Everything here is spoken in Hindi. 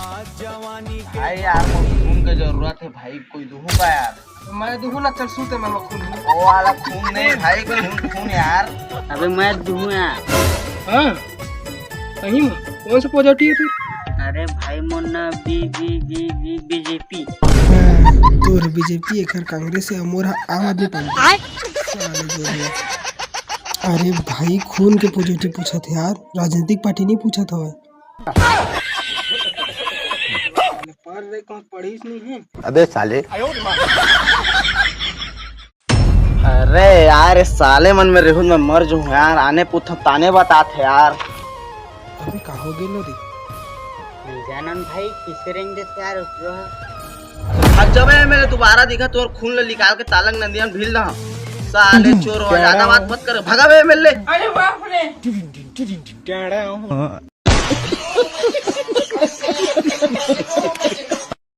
भाई यार खून की जरूरत है भाई, कोई दूहू का यार। मैं दूहू ना, चल सूते मैं खून दूँ। वो वाला खून नहीं भाई, खून खून यार। अबे मैं दूं यार। हाँ सही में कौन सा पॉजिटिव है फिर? अरे भाई मुन्ना बीजेपी। तोर बीजेपी एकर कांग्रेस है, मोर आम आदमी पार्टी। अरे भाई खून के पॉजिटिव पूछा था यार, राजनीतिक पार्टी नहीं पूछा था। पढ़ रहे कौन पढ़ी नहीं है। अबे साले, अरे यार इस साले मन में रेहू में मर जाऊं यार, आने पूछो ताने बताते यार। अबे कहाँ हो गेलो रे? जानन भाई किस रेंज से यार जो अब जब मेरे दोबारा दिखा तो और खून ले निकाल के तालंग नदियां भील रहा साले चोर, ज्यादा बात मत कर, भगा बे मिल ले। अरे बाप रे।